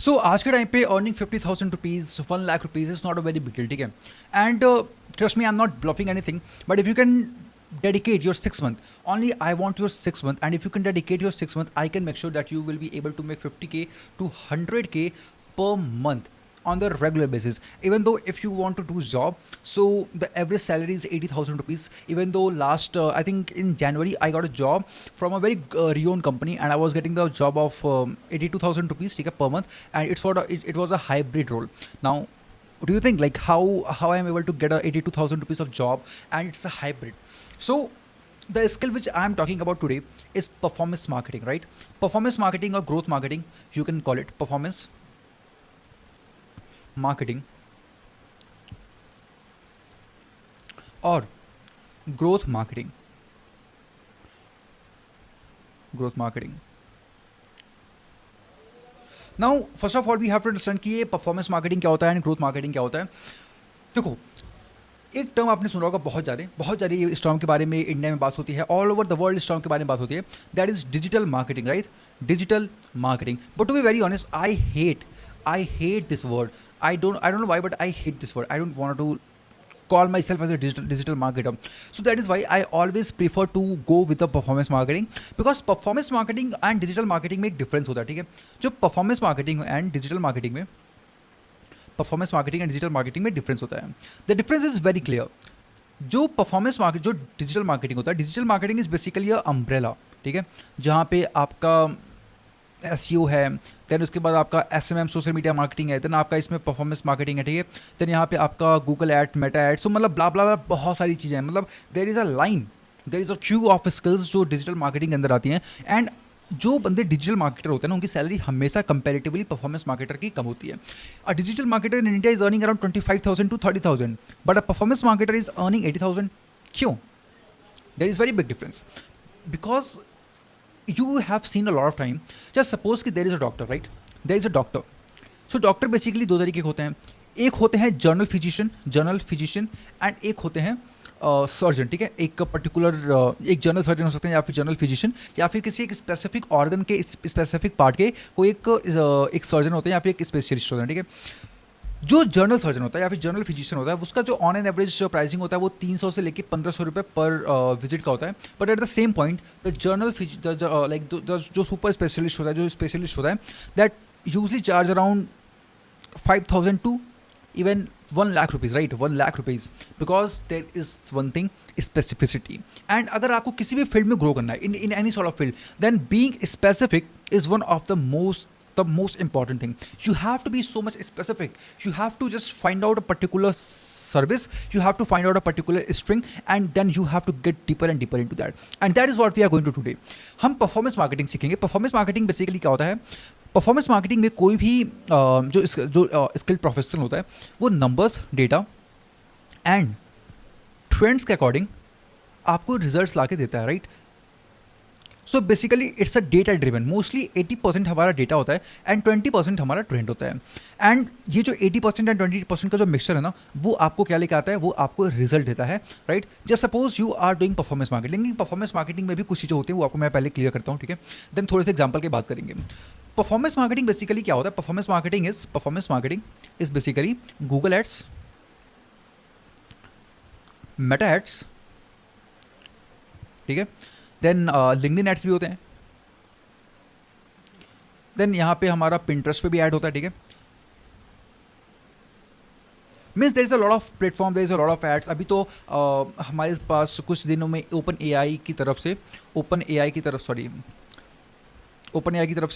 सो आज के टाइम पे earning 50,000 rupees 1 lakh rupees is not a very big deal, ठीक है. And trust me, I am not bluffing anything, but if you can dedicate your 6 month, only I want your 6 month, and if you can dedicate your 6 month, I can make sure that you will be able to make 50K to 100K per month on the regular basis. Even though if you want to do job, so the average salary is 80,000 rupees. Even though last I think in January I got a job from a very renowned company, and I was getting the job of 82,000 rupees, take per month, and it was a hybrid role. Now, do you think like how I am able to get a 82,000 rupees of job and it's a hybrid? So the skill which I am talking about today is performance marketing, right? Performance marketing or growth marketing, you can call it performance marketing or growth marketing. Growth marketing. Now, first of all, we have to understand कि ये performance marketing क्या होता है and growth marketing क्या होता है. देखो, एक टर्म आपने सुना होगा बहुत ज़्यादा इस टर्म के बारे में इंडिया में बात होती है, ऑल ओवर द वर्ल्ड इस टर्म के बारे में बात होती है. That is digital marketing, right? Digital marketing. But to be very honest, I hate this word. I don't know why, but I hate this word. I don't want to call myself as a digital marketer. So that is why I always prefer to go with the performance marketing, because performance marketing and digital marketing में एक difference होता है, ठीक है? जो performance marketing and digital marketing में performance marketing and digital marketing में difference होता है. The difference is very clear. जो डिजिटल मार्केटिंग होता है, digital marketing is basically a umbrella, ठीक है? जहाँ पे आपका SEO है, देन उसके बाद आपका SMM सोशल मीडिया मार्केटिंग है, देन आपका इसमें परफॉर्मेंस मार्केटिंग है, ठीक है? देन यहाँ पे आपका Google ad, Meta ad, so मतलब ब्ला ब्ला ब्ला बहुत सारी चीज़ें हैं. मतलब there is a line, there is a queue of skills जो डिजिटल मार्केटिंग के अंदर आती हैं. एंड जो बंदे डिजिटल मार्केटर होते हैं ना, उनकी सैलरी हमेशा कंपैरेटिवली परफॉर्मेंस मार्केटर की कम होती है. A digital marketer in India is earning around 25,000 to 30,000, but a performance marketer is earning 80,000. क्यों? There is very big difference. Because you have seen a lot of time. Just suppose कि there is a doctor, right? There is a doctor. So doctor basically दो तरीके के होते हैं. एक होते हैं जर्नल फिजिशियन एंड एक होते हैं सर्जन, ठीक है? एक पर्टिकुलर एक जनरल सर्जन हो सकते हैं, या फिर जनरल फिजिशियन, या फिर किसी एक स्पेसिफिक ऑर्गन के स्पेसिफिक पार्ट के कोई एक सर्जन होते हैं, या फिर एक स्पेशलिस्ट होते हैं, ठीक है? जो जर्नल सर्जन होता है या फिर जर्नल फिजिशियन होता है, उसका जो ऑन एन एवरेज प्राइसिंग होता है वो 300 से लेकर 1,500 रुपये पर विजिट का होता है. But at the same point the general like जो सुपर स्पेशलिस्ट होता है, जो स्पेशलिस्ट होता है, that usually charge around 5,000 to even 1 lakh rupees, right? 1 lakh rupees, because there is one thing, specificity. And अगर आपको किसी भी फील्ड में ग्रो करना है, in any sort of field, then being specific is one of the most important thing. You have to be so much specific. You have to just find out a particular service, you have to find out a particular string, and then you have to get deeper and deeper into that. And that is what we are going to today. हम performance marketing सीखेंगे. Performance marketing basically क्या होता है? Performance marketing में कोई भी जो skilled professional होता है, वो नंबर्स, डेटा एंड ट्रेंड्स के अकॉर्डिंग आपको रिजल्ट्स ला के देता है, right? So basically it's a data driven. Mostly 80% हमारा डेटा होता है एंड 20% हमारा ट्रेंड होता है. एंड ये जो 80% एंड 20% का जो मिक्सचर है ना, वो आपको क्या लेकर आता है? वो आपको रिजल्ट देता है, right? Just suppose you are doing performance marketing. Performance marketing में भी कुछ चीज़ें होती हैं, वो आपको मैं पहले क्लियर करता हूँ, ठीक है? देन थोड़े से एग्जाम्पल की बात करेंगे. परफॉर्मेंस मार्केटिंग बेसिकली क्या होता है? Performance marketing is basically Google ads, Meta ads, ठीक है? देन लिंक्डइन एड्स भी होते हैं. देन यहाँ पे हमारा पिंटरेस्ट पे भी ऐड होता है, ठीक है? Means there is a lot of platform, there is a lot of ads. अभी तो हमारे पास कुछ दिनों में ओपन एआई की तरफ से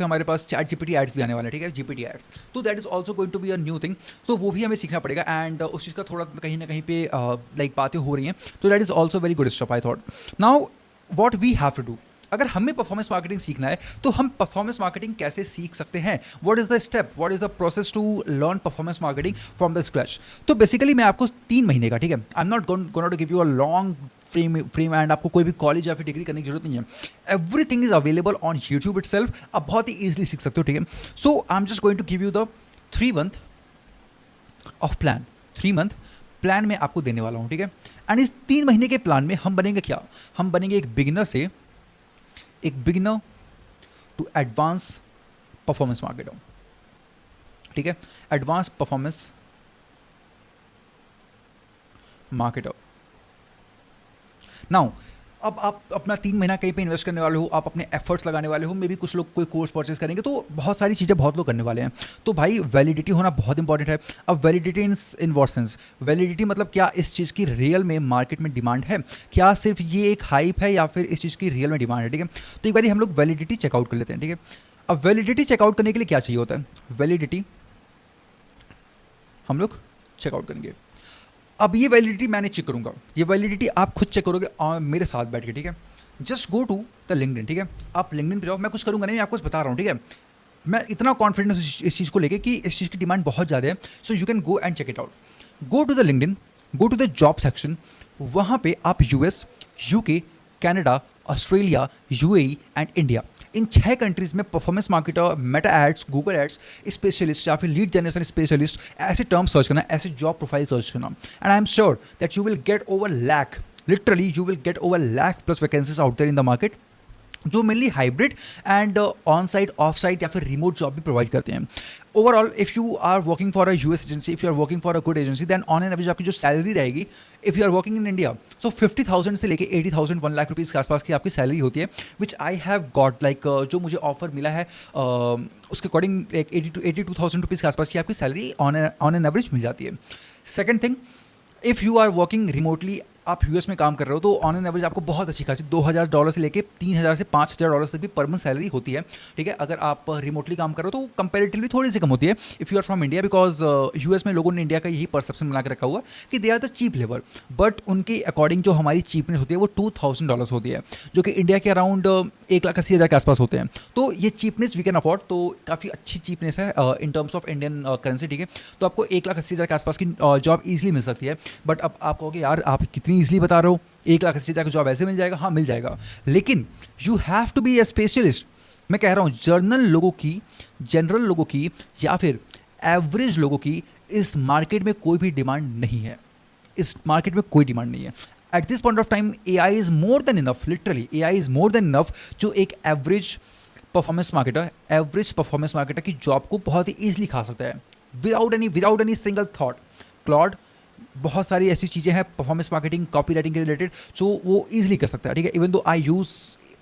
हमारे पास चैट जीपीटी एड्स भी आने वाले हैं, ठीक है? GPT ads. तो that is also going to be a new thing. तो वो भी हमें सीखना पड़ेगा, एंड उस चीज़ का थोड़ा कहीं ना कहीं पे लाइक बातें हो रही हैं. तो that is also very good stuff, I thought. Now what we have to do, अगर हमें परफॉर्मेंस मार्केटिंग सीखना है, तो हम परफॉर्मेंस मार्केटिंग कैसे सीख सकते हैं? What is the step, what is the process to learn performance marketing from the scratch? तो बेसिकली मैं आपको 3 महीने का, ठीक है? I am not gonna to give you a long frame and आपको कोई भी कॉलेज या फिर डिग्री करने की जरूरत नहीं है. Everything is available on YouTube itself. आप बहुत ही ईजिली सीख सकते हो, ठीक है? So I am just going to give you the 3 month of plan. 3 month plan मैं आपको देने वाला हूँ, ठीक है? एंड इस 3 महीने के प्लान में हम बनेंगे क्या? हम बनेंगे एक beginner to advance performance marketer. ठीक है, एडवांस परफॉर्मेंस मार्केटर। नाउ अब आप अपना 3 महीना कहीं पे इन्वेस्ट करने वाले हो, आप अपने एफर्ट्स लगाने वाले हो, मे बी कुछ लोग कोई कोर्स परचेज करेंगे, तो बहुत सारी चीज़ें बहुत लोग करने वाले हैं। तो भाई वैलिडिटी होना बहुत इंपॉर्टेंट है। अब validity in what sense, validity मतलब क्या इस चीज़ की रियल में मार्केट में डिमांड है, क्या सिर्फ ये एक हाइप है या फिर इस चीज़ की रियल में डिमांड है, ठीक है। तो एक बार हम लोग वैलिडिटी चेकआउट कर लेते हैं, ठीक है। अब वैलिडिटी चेकआउट करने के लिए क्या चाहिए होता है, वैलिडिटी हम लोग चेकआउट करेंगे। अब ये वैलिडिटी मैंने चेक करूंगा, ये वैलिडिटी आप खुद चेक करोगे और मेरे साथ बैठ के, ठीक है। Just go to the LinkedIn, ठीक है। आप लिंक्डइन पे जाओ, मैं कुछ करूंगा नहीं, मैं आपको बता रहा हूँ, ठीक है। मैं इतना कॉन्फिडेंट हूँ इस चीज़ को लेके कि इस चीज़ की डिमांड बहुत ज़्यादा है। So you can go and check it out. Go to the LinkedIn, go to the job section, वहाँ पे आप US, UK, Canada, Australia, UAE and India, इन 6 कंट्रीज में performance marketer, Meta ads, Google ads specialist या फिर lead generation specialist, ऐसे term search करना, ऐसे जॉब प्रोफाइल सर्च करना, and I am sure that you will get over lakh, literally you will get over lakh plus vacancies out there in the market, जो mainly hybrid and on site, off site या फिर remote job भी provide करते हैं। Overall if you are working for a US agency, if you are working for a good agency, then on an average आपकी जो salary रहेगी, if you are working in India, so 50,000 से लेके 80,000, 1 lakh rupees के आसपास की आपकी सैलरी होती है, विच आई हैव गॉट, लाइक जो मुझे ऑफर मिला है उसके अकॉर्डिंग 82,000 रुपीज़ के आसपास की आपकी सैलरी ऑन एन एवरेज मिल जाती है। Second thing, if you are working remotely, आप यूएस में काम कर रहे हो, तो ऑन एन एवरेज आपको बहुत अच्छी खासी $2,000 से लेके 3,000 से $5,000 तक भी पर मंथ सैलरी होती है, ठीक है। अगर आप रिमोटली काम कर रहे हो तो कंपैरेटिवली थोड़ी सी कम होती है if you are from India, because US में लोगों ने इंडिया का यही परसेप्शन बना के रखा हुआ है कि they are the cheap labour, but उनके अकॉर्डिंग जो हमारी चीपनेस होती है वो $2,000 होती है, जो कि इंडिया के अराउंड 1,80,000 के आसपास होते हैं। तो ये चीपनेस वी कैन अफोर्ड, तो काफ़ी अच्छी चीपनेस है in terms of Indian currency, ठीक है। तो आपको 1,80,000 के आसपास की जॉब ईजिली मिल सकती है। बट अब आप कहोगे यार आप कितनी ईजिली बता रहे हो, 1,80,000 का जॉब ऐसे मिल जाएगा? हाँ मिल जाएगा, लेकिन you have to be a specialist. मैं कह रहा हूँ जनरल लोगों की या फिर एवरेज लोगों की इस मार्केट में कोई भी डिमांड नहीं है, इस मार्केट में कोई डिमांड नहीं है। At this point of time AI is more than enough, literally AI is more than enough, जो एक एवरेज परफॉर्मेंस मार्केटर की जॉब को बहुत ही ईजिली खा सकता है without any single thought. Claude, बहुत सारी ऐसी चीज़ें हैं परफॉर्मेंस मार्केटिंग, कॉपी राइटिंग के रिलेटेड, जो वो ईजिली कर सकता है, ठीक है। Even though I use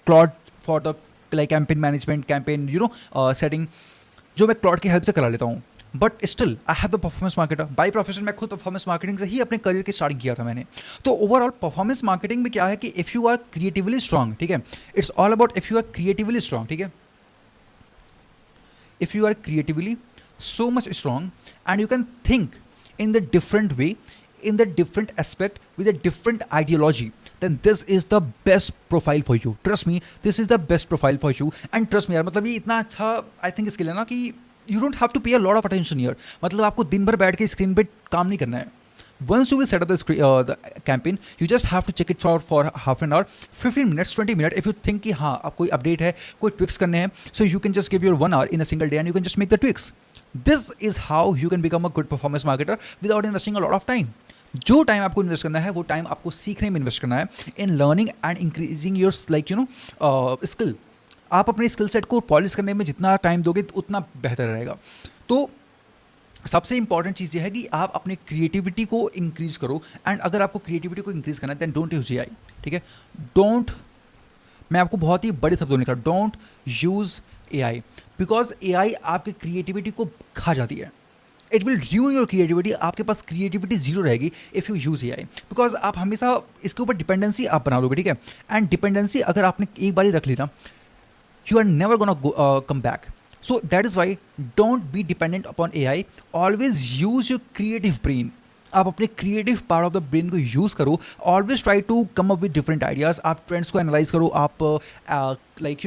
Claude for the like campaign management, campaign setting, जो मैं क्लॉड की हेल्प से करा लेता हूँ, but still I have the performance marketer by profession. मैं खुद परफॉर्मेंस मार्केटिंग से ही अपने करियर की स्टार्टिंग किया था मैंने। तो ओवरऑल परफॉर्मेंस मार्केटिंग में क्या है कि if you are creatively strong, ठीक है, it's all about if you are creatively strong, ठीक है, if you are creatively so much strong and you can think in the different way, in the different aspect, with a different ideology, then this is the best profile for you. Trust me, this is the best profile for you. And trust me यार, मतलब ये इतना अच्छा I think इसके लिए ना कि you don't have to pay a lot of attention here. मतलब आपको दिन भर बैठ के स्क्रीन पे काम नहीं करना है. Once you will set up the campaign, you just have to check it for half an hour, 15 minutes, 20 minutes. If you think कि हाँ अब कोई अपडेट है, कोई ट्विक्स करने हैं, so you can just give your 1 hour in a single day and you can just make the tweaks. This is how you can become a good performance marketer without investing a lot of time. जो time आपको invest करना है वो time आपको सीखने में invest करना है, in learning and increasing your like skill. आप अपने स्किल सेट को पॉलिश करने में जितना टाइम दोगे उतना बेहतर रहेगा। तो सबसे इंपॉर्टेंट चीज़ ये है कि आप अपने क्रिएटिविटी को इंक्रीज करो, एंड अगर आपको क्रिएटिविटी को इंक्रीज करना है देन डोंट यूज AI, ठीक है। मैं आपको बहुत ही बड़े शब्दों में लिखा, don't use AI, because AI आपकी क्रिएटिविटी को खा जाती है। It will dune your creativity, आपके पास क्रिएटिविटी जीरो रहेगी if you use AI, because आप हमेशा इसके ऊपर डिपेंडेंसी आप बना लोगे, ठीक है। एंड डिपेंडेंसी अगर आपने एक बार ही रख ली ना, you are never gonna come back. So that is why don't be dependent upon AI. Always use your creative brain. आप अपने creative part of the brain को यूज़ करो। Always try to come up with different ideas. आप trends को analyse करो, आप like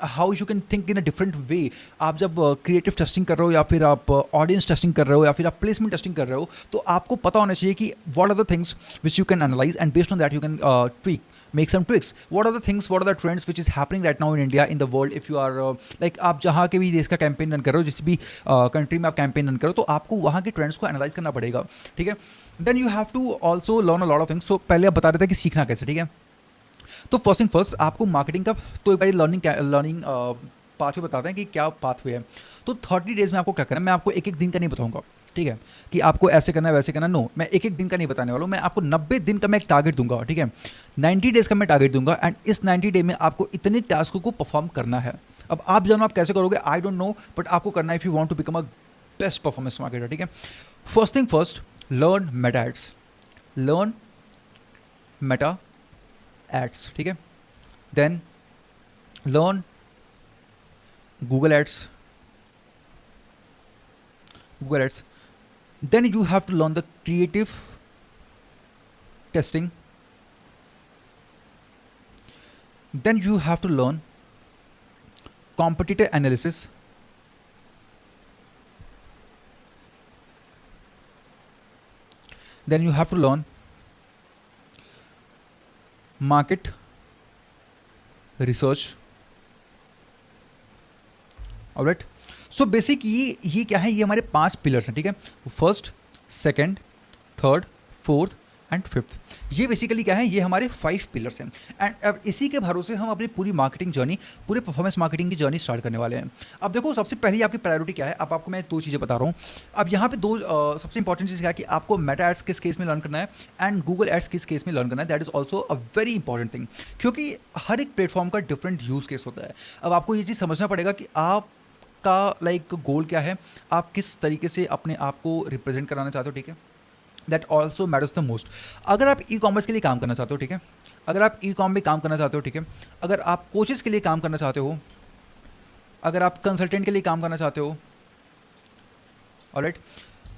how you can think in a different way. आप जब क्रिएटिव टेस्टिंग कर रहे हो या फिर आप ऑडियंस टेस्टिंग कर रहे हो या फिर आप प्लेसमेंट टेस्टिंग कर रहे हो, तो आपको पता होना चाहिए कि what are the things which you can analyse and based on that you can tweak, make some tweaks. What are the things, what are the trends which is happening right now in India, in the world? If you are like आप जहाँ के भी देश का campaign run कर रहे हो, जिस भी कंट्री में आप कैंपेन रन करो, तो आपको वहाँ के ट्रेंड्स को एनालाइज करना पड़ेगा, ठीक है। Then you have to also learn a lot of things. So पहले आप बता रहे थे कि सीखना कैसे, ठीक है। तो फर्स्ट थिंग फर्स्ट, आपको मार्केटिंग का तो एक बार लर्निंग पाथवे बताते हैं कि क्या पाथवे है। तो 30 डेज़ में आपको क्या करना है, मैं आपको एक एक दिन का नहीं बताऊंगा, ठीक है, कि आपको ऐसे करना है वैसे करना, नो, मैं एक एक दिन का नहीं बताने वाला हूँ, मैं आपको 90 दिन का मैं एक टारगेट दूंगा, ठीक है, 90 डेज़ का मैं टारगेट दूंगा, एंड इस 90 डे में आपको इतने टास्कों को परफॉर्म करना है। अब आप जानो आप कैसे करोगे, आई डोंट नो, बट आपको करना है if you want to become a best performance marketer, ठीक है। First thing first, learn Meta ads, learn Meta ads, ठीक है। Then learn Google ads, Google ads. Then you have to learn the creative testing. Then you have to learn competitor analysis. Then you have to learn market research. Alright, so basic ये क्या है, ये हमारे 5 pillars हैं, ठीक है। First, second, third, fourth and fifth, ये basically क्या है, ये हमारे 5 पिलर्स हैं। एंड अब इसी के भरोसे हम अपनी पूरी मार्केटिंग जर्नी, पूरे परफॉर्मेंस मार्केटिंग की जर्नी स्टार्ट करने वाले हैं। अब देखो सबसे पहली आपकी प्रायोरिटी क्या है, अब आपको मैं 2 चीज़ें बता रहा हूँ। अब यहाँ पे 2 सबसे इंपॉर्टेंट चीज़ क्या है कि आपको मेटा एड्स किस केस में लर्न करना है एंड गूगल एड्स किस केस में लर्न करना है, that is also a very important thing, क्योंकि हर एक प्लेटफॉर्म का डिफरेंट यूज़ केस होता है। अब आपको ये चीज़ समझना पड़ेगा कि आप का लाइक गोल क्या है, आप किस तरीके से अपने आप को रिप्रेजेंट कराना चाहते हो, ठीक है, that also matters the most. अगर आप ई कॉमर्स के लिए काम करना चाहते हो, ठीक है, अगर आप ई कॉम में काम करना चाहते हो, ठीक है, अगर आप कोचेस के लिए काम करना चाहते हो, अगर आप कंसल्टेंट के लिए काम करना चाहते हो, ऑलराइट,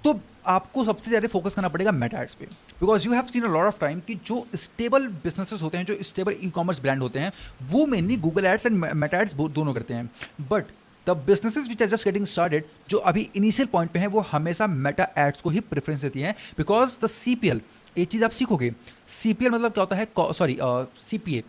तो आपको सबसे ज़्यादा फोकस करना पड़ेगा मेटा एड्स पे, because you have seen a lot of time कि जो स्टेबल बिजनेसेस होते हैं, जो स्टेबल ई कॉमर्स ब्रांड होते हैं, वो mainly Google ads and Meta ads दोनों करते हैं। But the businesses which are just getting started, जो अभी इनिशियल पॉइंट पे हैं, वो हमेशा मेटा एड्स को ही प्रेफरेंस देती हैं, बिकॉज द CPL, एक चीज़ आप सीखोगे, CPL मतलब क्या होता है, sorry CPA,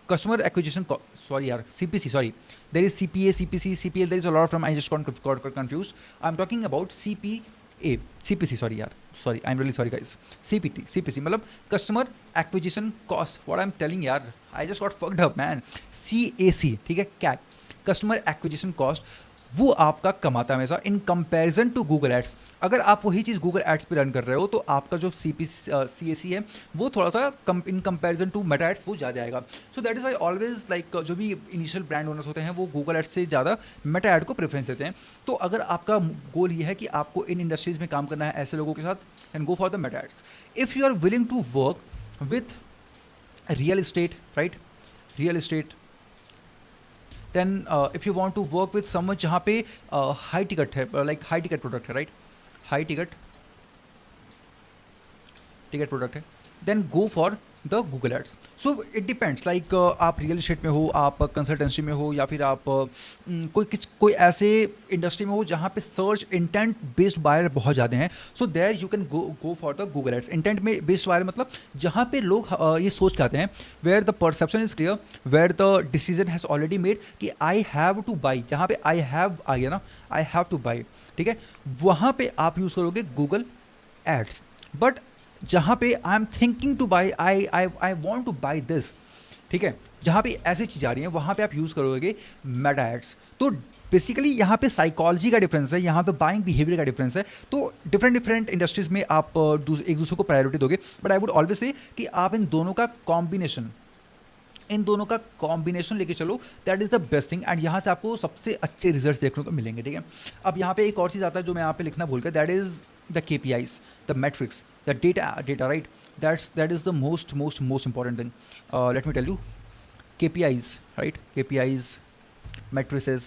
customer acquisition, sorry यार, CPC, sorry, there is CPA, CPC, CPL, there is a lot of from, I just got confused, I am talking about CPA, CPC, sorry यार, sorry, I am really sorry guys, CPC मतलब customer acquisition cost, what I am telling यार, I just got fucked up man, CAC, ठीक है, cat, customer acquisition cost, वो आपका कमाता है हमेशा in comparison to Google ads. अगर आप वही चीज़ गूगल एड्स पे रन कर रहे हो, तो आपका जो CAC है, वो थोड़ा सा in comparison to Meta ads वो ज़्यादा आएगा। So that is why always like जो भी इनिशियल ब्रांड ओनर्स होते हैं, वो गूगल एड्स से ज़्यादा मेटा एड को प्रेफरेंस देते हैं। तो अगर आपका गोल ये है कि आपको इन इंडस्ट्रीज़ में काम करना है ऐसे लोगों के साथ, and go for the Meta ads. If you are willing to work with real estate, right, real estate, then if you want to work with someone जहाँ पे हाई टिकट है, लाइक हाई टिकट प्रोडक्ट है, right, high ticket product है, then go for the Google ads. So it depends, like आप real estate में हो, आप consultancy में हो, या फिर आप कोई ऐसे इंडस्ट्री में हो जहाँ पे सर्च इंटेंट बेस्ड बायर बहुत ज़्यादा हैं, so there you can go for the Google ads. Intent में बेस्ड बायर मतलब जहाँ पे लोग ये सोच के आते हैं, where the perception is clear, where the decision has already made कि आई हैव टू बाई, जहाँ पे आई हैव आ गया ना, आई हैव टू बाई, ठीक है, वहाँ पे आप यूज़ करोगे गूगल एड्स। बट जहाँ पे I am thinking two by, I want two by this, ठीक है, जहाँ पे ऐसी चीज़ आ रही है, वहाँ पे आप यूज़ करोगे मेटा एड्स। तो बेसिकली यहाँ पे साइकोलॉजी का डिफरेंस है, यहाँ पे बाइंग बिहेवियर का डिफरेंस है। तो डिफरेंट इंडस्ट्रीज़ में आप एक दूसरे को प्रायोरिटी दोगे, but I would always say कि आप इन दोनों का कॉम्बिनेशन लेके चलो, that is the best thing, and यहाँ से आपको सबसे अच्छे रिजल्ट देखने को मिलेंगे, ठीक है। अब यहाँ पे एक और चीज़ आता है जो मैं यहाँ पे लिखना भूल गया, that is the KPIs, the metrics, the data, right, that is the most important thing. Let me tell you, KPIs, right, KPIs, matrices,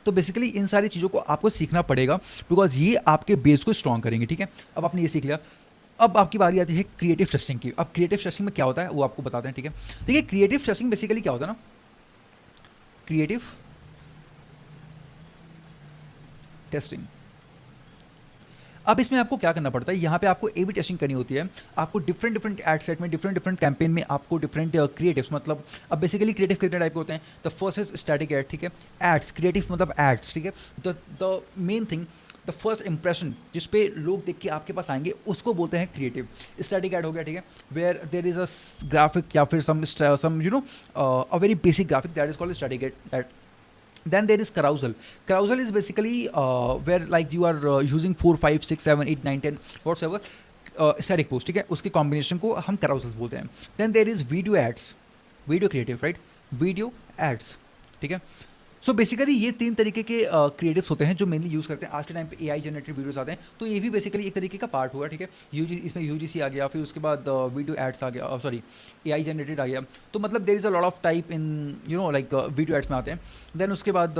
तो बेसिकली इन सारी चीज़ों को आपको सीखना पड़ेगा, बिकॉज ये आपके बेस को स्ट्रॉन्ग करेंगे, ठीक है। अब आपने ये सीख लिया, अब आपकी बारी आती है क्रिएटिव टेस्टिंग की। अब क्रिएटिव टेस्टिंग में क्या होता है वो आपको बताते हैं, ठीक है। देखिए क्रिएटिव टेस्टिंग बेसिकली क्या होता है ना, क्रिएटिव टेस्टिंग, अब इसमें आपको क्या करना पड़ता है, यहाँ पे आपको A/B टेस्टिंग करनी होती है। आपको डिफरेंट एड सेट में, डिफरेंट कैंपेन में आपको डिफरेंट क्रिएटिव्स, मतलब अब बेसिकली क्रिएटिव कितने टाइप के होते हैं। The first is static ad, ठीक है, एड्स, क्रिएटिव मतलब एड्स, ठीक है। The main thing, the first impression जिस पे लोग देख के आपके पास आएंगे, उसको बोलते हैं क्रिएटिव। स्टैटिक एड हो गया, ठीक है, where there is a graphic या फिर some you know a very basic graphic, that is called static ad. Then there is carousel. Carousel is basically where like you are using 4 5 6 7 8 9 10 whatsoever static post, ठीक है, उसके combination को हम carousels बोलते हैं. Then there is video ads, video creative, right, video ads, ठीक है. So basically ये तीन तरीके के क्रिएटिव्स होते हैं जो मेनली यूज़ करते हैं. आज के टाइम पे एआई जनरेटेड वीडियोस आते हैं, तो ये भी बेसिकली एक तरीके का पार्ट हुआ, ठीक है. इसमें यूजीसी आ गया, फिर उसके बाद वीडियो एड्स आ गया, सॉरी एआई जनरेटेड आ गया. तो मतलब there is a lot of type in like video ads में आते हैं. देन उसके बाद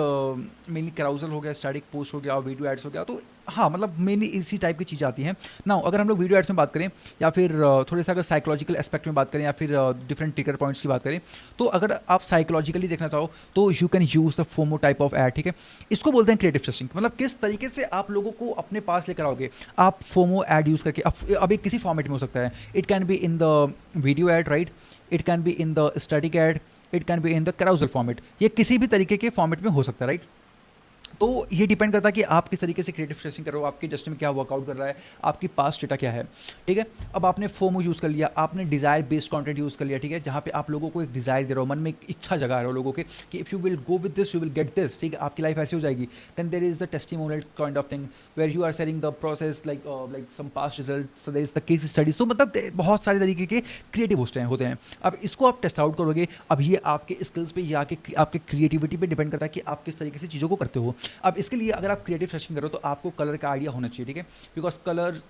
मेनली कैराउजल हो गया, स्टैटिक पोस्ट हो गया, वीडियो एड्स हो गया. तो हाँ, मतलब मेनली इसी टाइप की चीज़ें आती हैं. नाउ अगर हम लोग वीडियो एड्स में बात करें या फिर थोड़े सा अगर साइकोलॉजिकल एस्पेक्ट में बात करें या फिर डिफरेंट ट्रिगर पॉइंट्स की बात करें, तो अगर आप साइकोलॉजिकली देखना चाहो तो you can use the FOMO type of ad, ठीक है. इसको बोलते हैं क्रिएटिव टेस्टिंग. मतलब किस तरीके से आप लोगों को अपने पास लेकर आओगे आप फोमो एड यूज़ करके. अब एक किसी फॉर्मेट में हो सकता है. It can be in the video ad, right, it can be in the static ad, it can be in the carousel format. ये किसी भी तरीके के फॉर्मेट में हो सकता है, राइट. तो ये डिपेंड करता है कि आप किस तरीके से क्रिएटिव टेस्टिंग कर रहे हो, आपके जस्ट में क्या वर्कआउट कर रहा है, आपकी पास्ट डेटा क्या है, ठीक है. अब आपने फोमो यूज़ कर लिया, आपने डिज़ायर बेस्ड कंटेंट यूज़ कर लिया, ठीक है, जहाँ पे आप लोगों को एक डिज़ायर दे रहे हो, मन में एक इच्छा जगा रहे हो लोगों के कि if you will go with this you will get this, ठीक है, आपकी लाइफ ऐसी हो जाएगी. Then there is the testimonial kind of thing where you are sharing the process like some past result, there is the case studies. तो मतलब बहुत सारे तरीके के क्रिएटिव होते हैं. अब इसको आप टेस्ट आउट करोगे. अब ये आपके स्किल्स पे या आपके क्रिएटिविटी पे डिपेंड करता है कि आप किस तरीके से चीज़ों को करते हो. अब इसके लिए अगर आप क्रिएटिव टेस्टिंग करो तो आपको कलर का आइडिया होना चाहिए, ठीक है, because colour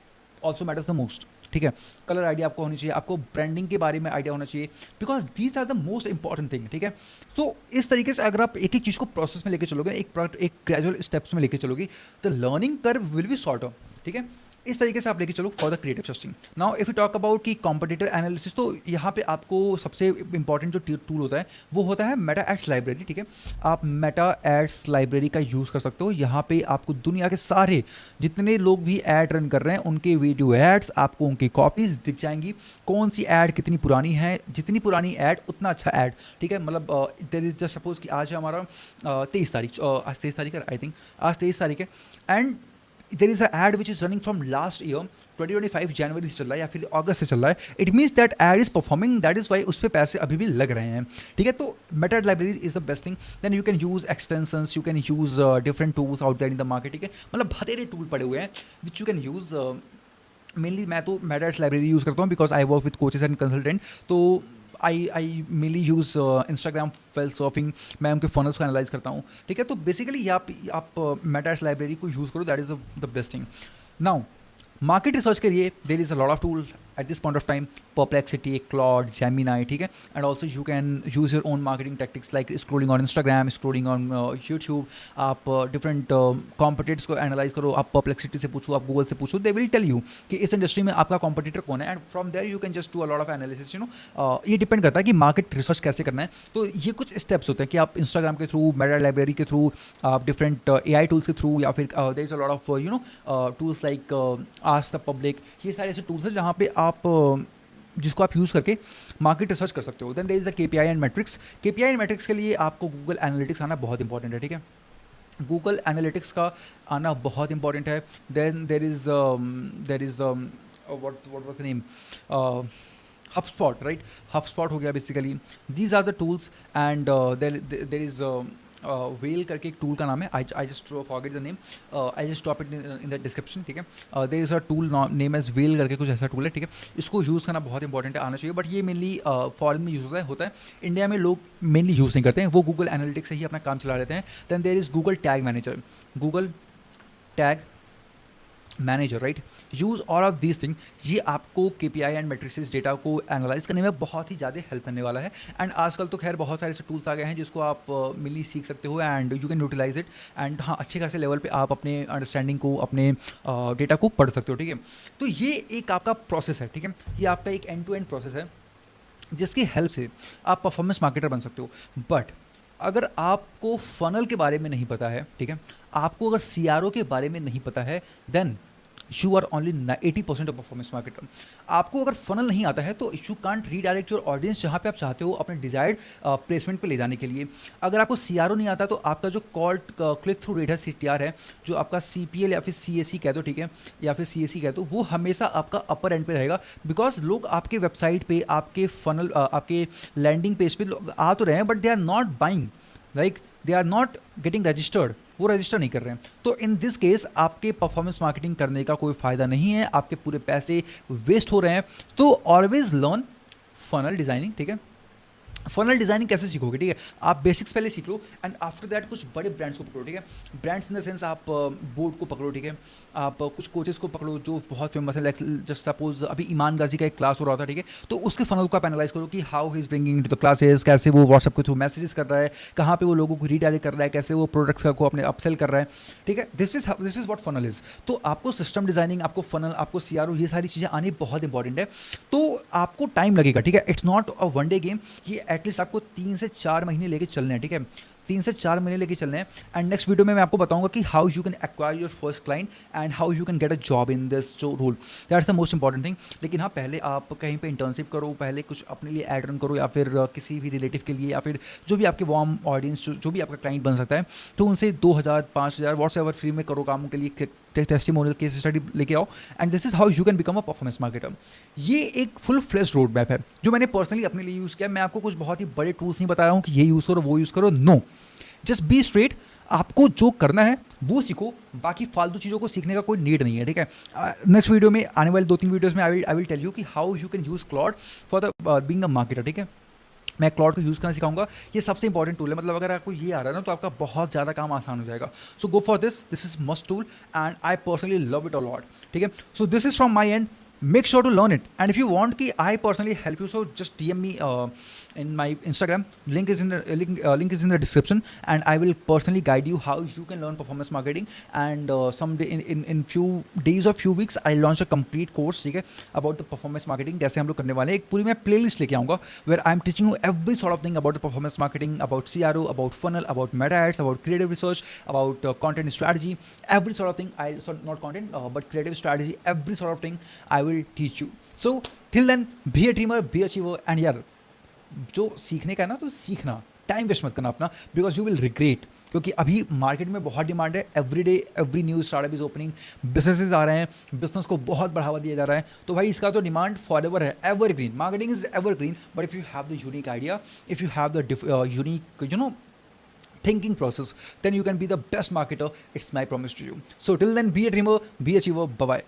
also matters the most, ठीक है. कलर आइडिया आपको होनी चाहिए, आपको ब्रांडिंग के बारे में आइडिया होना चाहिए, because these are the most important thing, ठीक है. तो इस तरीके से अगर आप एक एक चीज़ को प्रोसेस में लेके चलोगे, एक प्रोडक्ट एक ग्रेजुअल स्टेप्स में लेके चलोगे, the learning curve will be shorter, ठीक है. इस तरीके से आप लेके चलो for the creative testing. Now if you talk about की कॉम्पिटिटर एनालिसिस, तो यहाँ पे आपको सबसे इंपॉर्टेंट जो टूल होता है वो होता है मेटा एड्स लाइब्रेरी, ठीक है. आप मेटा एड्स लाइब्रेरी का यूज़ कर सकते हो. यहाँ पे आपको दुनिया के सारे जितने लोग भी ऐड रन कर रहे हैं उनके वीडियो एड्स, आपको उनकी कॉपीज दिख जाएंगी, कौन सी ऐड कितनी पुरानी है, जितनी पुरानी ऐड उतना अच्छा ऐड, ठीक है. मतलब देयर इज जस्ट सपोज कि आज है हमारा 23 तारीख, आज 23 तारीख है आई थिंक, आज 23 तारीख है. And there is a ad which is running from last year 2025 जनवरी से चल रहा है या फिर अगस्त से चल रहा है. It means that ad is performing, that is why उस पर पैसे अभी भी लग रहे हैं, ठीक है. तो Meta library is the best thing. Then you can use extensions, you can use different tools out there in the market, ठीक है. मतलब बतेरे टूल पड़े हुए हैं which you can use. Mainly मैं तो मेटा लाइब्रेरी यूज़ करता हूँ because I work with coaches and consultant. तो I mainly use Instagram fail surfing, मैं उनके फनल्स को एनालाइज करता हूँ, ठीक है. तो बेसिकली आप मेटा लाइब्रेरी को यूज़ करो, that is the best thing. Now market research के लिए देर is a lot of tool at this point of time, perplexity, Claude, Gemini, ठीक है. And also you can use your own marketing tactics like scrolling on Instagram, scrolling on YouTube. आप different competitors को analyse करो, आप perplexity से पूछो, आप Google से पूछो, दे विल टेल यू कि इस इंडस्ट्री में आपका कॉम्पिटिटर कौन है. And from there you can just do a lot of analysis, you know. ये डिपेंड करता है कि मार्केट रिसर्च कैसे करना है. तो ये कुछ स्टेप्स होते हैं कि आप इंस्टाग्राम के थ्रू, मेटा लाइब्रेरी के थ्रू, आप डिफरेंट AI टूल्स के थ्रू, या फिर there is a lot of tools like ask the public. ये सारे ऐसे टूल्स हैं जहाँ पे आप जिसको आप यूज़ करके मार्केट रिसर्च कर सकते हो. Then there is the KPI and metrics. KPI and metrics के लिए आपको गूगल एनालिटिक्स आना बहुत इंपॉर्टेंट है, ठीक है. गूगल एनालिटिक्स का आना बहुत इंपॉर्टेंट है. Then there is what was the name, HubSpot, right. HubSpot हो गया basically. These are the tools. And there is well करके एक टूल का नाम है, I just forget the name, I just drop it in the description, ठीक है. There is a tool name as well करके कुछ ऐसा टूल है, ठीक है. इसको यूज़ करना बहुत इंपॉर्टेंट है, आना चाहिए. बट ये मेनली फॉरेन में यूज़ होता है. इंडिया में लोग मेनली यूज़ नहीं करते हैं, वो गूगल एनालिटिक्स से ही अपना काम चला लेते हैं. Then there is Google tag manager, Google tag manager, right. Use all of these thing. ये आपको KPI एंड मैट्रिसेस डेटा को एनालाइज करने में बहुत ही ज़्यादा हेल्प करने वाला है. एंड आजकल तो खैर बहुत सारे ऐसे टूल्स आ गए हैं जिसको आप मिली सीख सकते हो and you can utilise it. And हाँ, अच्छे खासे लेवल पे आप अपने अंडरस्टैंडिंग को, अपने डेटा को पढ़ सकते हो, ठीक है. तो ये एक आपका प्रोसेस है, ठीक है. ये आपका एक एंड टू एंड प्रोसेस है जिसकी हेल्प से आप परफॉर्मेंस मार्केटर बन सकते हो. बट अगर आपको फनल के बारे में नहीं पता है, ठीक है, आपको अगर CRO के बारे में नहीं पता है, then you are only 80% of performance marketer. आपको अगर फनल नहीं आता है तो you can't redirect your audience जहाँ पे आप चाहते हो अपने डिजायर्ड प्लेसमेंट पे ले जाने के लिए. अगर आपको CRO नहीं आता तो आपका जो कॉल क्लिक थ्रू रेट है, CTR है, जो आपका CPL या फिर CAC कह दो, ठीक है, या फिर CAC कह दो, वो हमेशा आपका अपर एंड पे रहेगा. बिकॉज लोग आपके वेबसाइट पे, आपके फनल, आपके लैंडिंग पेज पे आ तो रहे हैं, but they are not buying. Like they are not getting registered, वो रजिस्टर नहीं कर रहे हैं। तो इन दिस केस आपके परफॉर्मेंस मार्केटिंग करने का कोई फ़ायदा नहीं है, आपके पूरे पैसे वेस्ट हो रहे हैं। तो ऑलवेज लर्न फनल डिज़ाइनिंग, ठीक है। फनल डिजाइनिंग कैसे सीखोगे, ठीक है, आप बेसिक्स पहले सीख लो एंड आफ्टर दैट कुछ बड़े ब्रांड्स को पकड़ो, ठीक है। ब्रांड्स इन द सेंस आप बोर्ड को पकड़ो, ठीक है, आप कुछ कोचेस को पकड़ो जो बहुत फेमस है, लाइक जस्ट सपोज अभी ईमान गाजी का एक क्लास हो रहा था, ठीक है, तो उसके फनल को आप एनालाइज करो कि how he is bringing to the classes, कैसे वो व्हाट्सएप के थ्रू मैसेजेस कर रहा है, कहाँ पे वो लोगों को रीडायरेक्ट कर रहा है, कैसे वो प्रोडक्ट्स को अपने अपसेल कर रहा है, ठीक है। This is what funnel is. तो आपको सिस्टम डिजाइनिंग, आपको फनल, आपको सीआरओ, ये सारी चीज़ें आनी बहुत इंपॉर्टेंट है। तो आपको टाइम लगेगा, ठीक है, it's not a one day game, ये एटलीस्ट आपको 3 से 4 महीने लेके चलने हैं, ठीक है, 3 से 4 महीने लेके चलने हैं। एंड नेक्स्ट वीडियो में मैं आपको बताऊंगा कि how you can acquire your first client and how you can get a job in this जो role, that's the most important thing. लेकिन हाँ, पहले आप कहीं पे इंटर्नशिप करो, पहले कुछ अपने लिए एड रन करो, या फिर किसी भी रिलेटिव के लिए, या फिर जो भी आपके वार्म ऑडियंस, जो भी आपका क्लाइंट बन सकता है, तो उनसे 2,000 5,000 व्हाट्सएवर फ्री में करो कामों के लिए, टेस्टिमोनियल केस स्टडी लेके आओ and this is how you can become a performance marketer. ये एक फुल फ्लेश रोड मैप है जो मैंने पर्सनली अपने लिए यूज़ किया। मैं आपको कुछ बहुत ही बड़े टूल्स नहीं बता रहा हूँ कि ये यूज़ करो वो यूज़ करो, नो, जस्ट बी स्ट्रेट, आपको जो करना है वो सीखो, बाकी फालतू चीज़ों को सीखने का कोई नीड नहीं है, ठीक है। नेक्स्ट वीडियो में, आने वाले 2-3 वीडियोस में आई विल टेल यू कि how you can use Claude for the being a marketer, ठीक है। मैं क्लॉड को यूज़ करना सिखाऊंगा, ये सबसे इंपॉर्टेंट टूल है, मतलब अगर आपको ये आ रहा है ना तो आपका बहुत ज़्यादा काम आसान हो जाएगा। So go for this is must tool and I personally love it a lot, ठीक है। So this is from my end, make sure to learn it, and if you want ki I personally help you, so just DM me in my Instagram, link is in the description, and I will personally guide you how you can learn performance marketing. And someday in few days or few weeks I'll launch a complete course, ठीक है, about the performance marketing, कैसे हम लोग करने वाले हैं। एक पूरी मैं playlist लेके आऊँगा where I'm teaching you every sort of thing about the performance marketing, about CRO, about funnel, about meta ads, about creative research, about content strategy, every sort of thing. Not content but creative strategy, every sort of thing I will teach you. So till then, be a dreamer, be a achiever, and यार जो सीखने का है ना, तो सीखना, time waste मत करना अपना, बिकॉज यू विल रिग्रेट। क्योंकि अभी मार्केट में बहुत डिमांड है, every day every news startup is opening, businesses आ रहे हैं, बिजनेस को बहुत बढ़ावा दिया जा रहा है, तो भाई इसका तो डिमांड फॉर एवर है, evergreen, marketing is evergreen. But if you have the unique idea, if you have the unique thinking process, then you can be the best marketer. It's my promise to you. So till then, be a dreamer, be a achiever. Bye bye.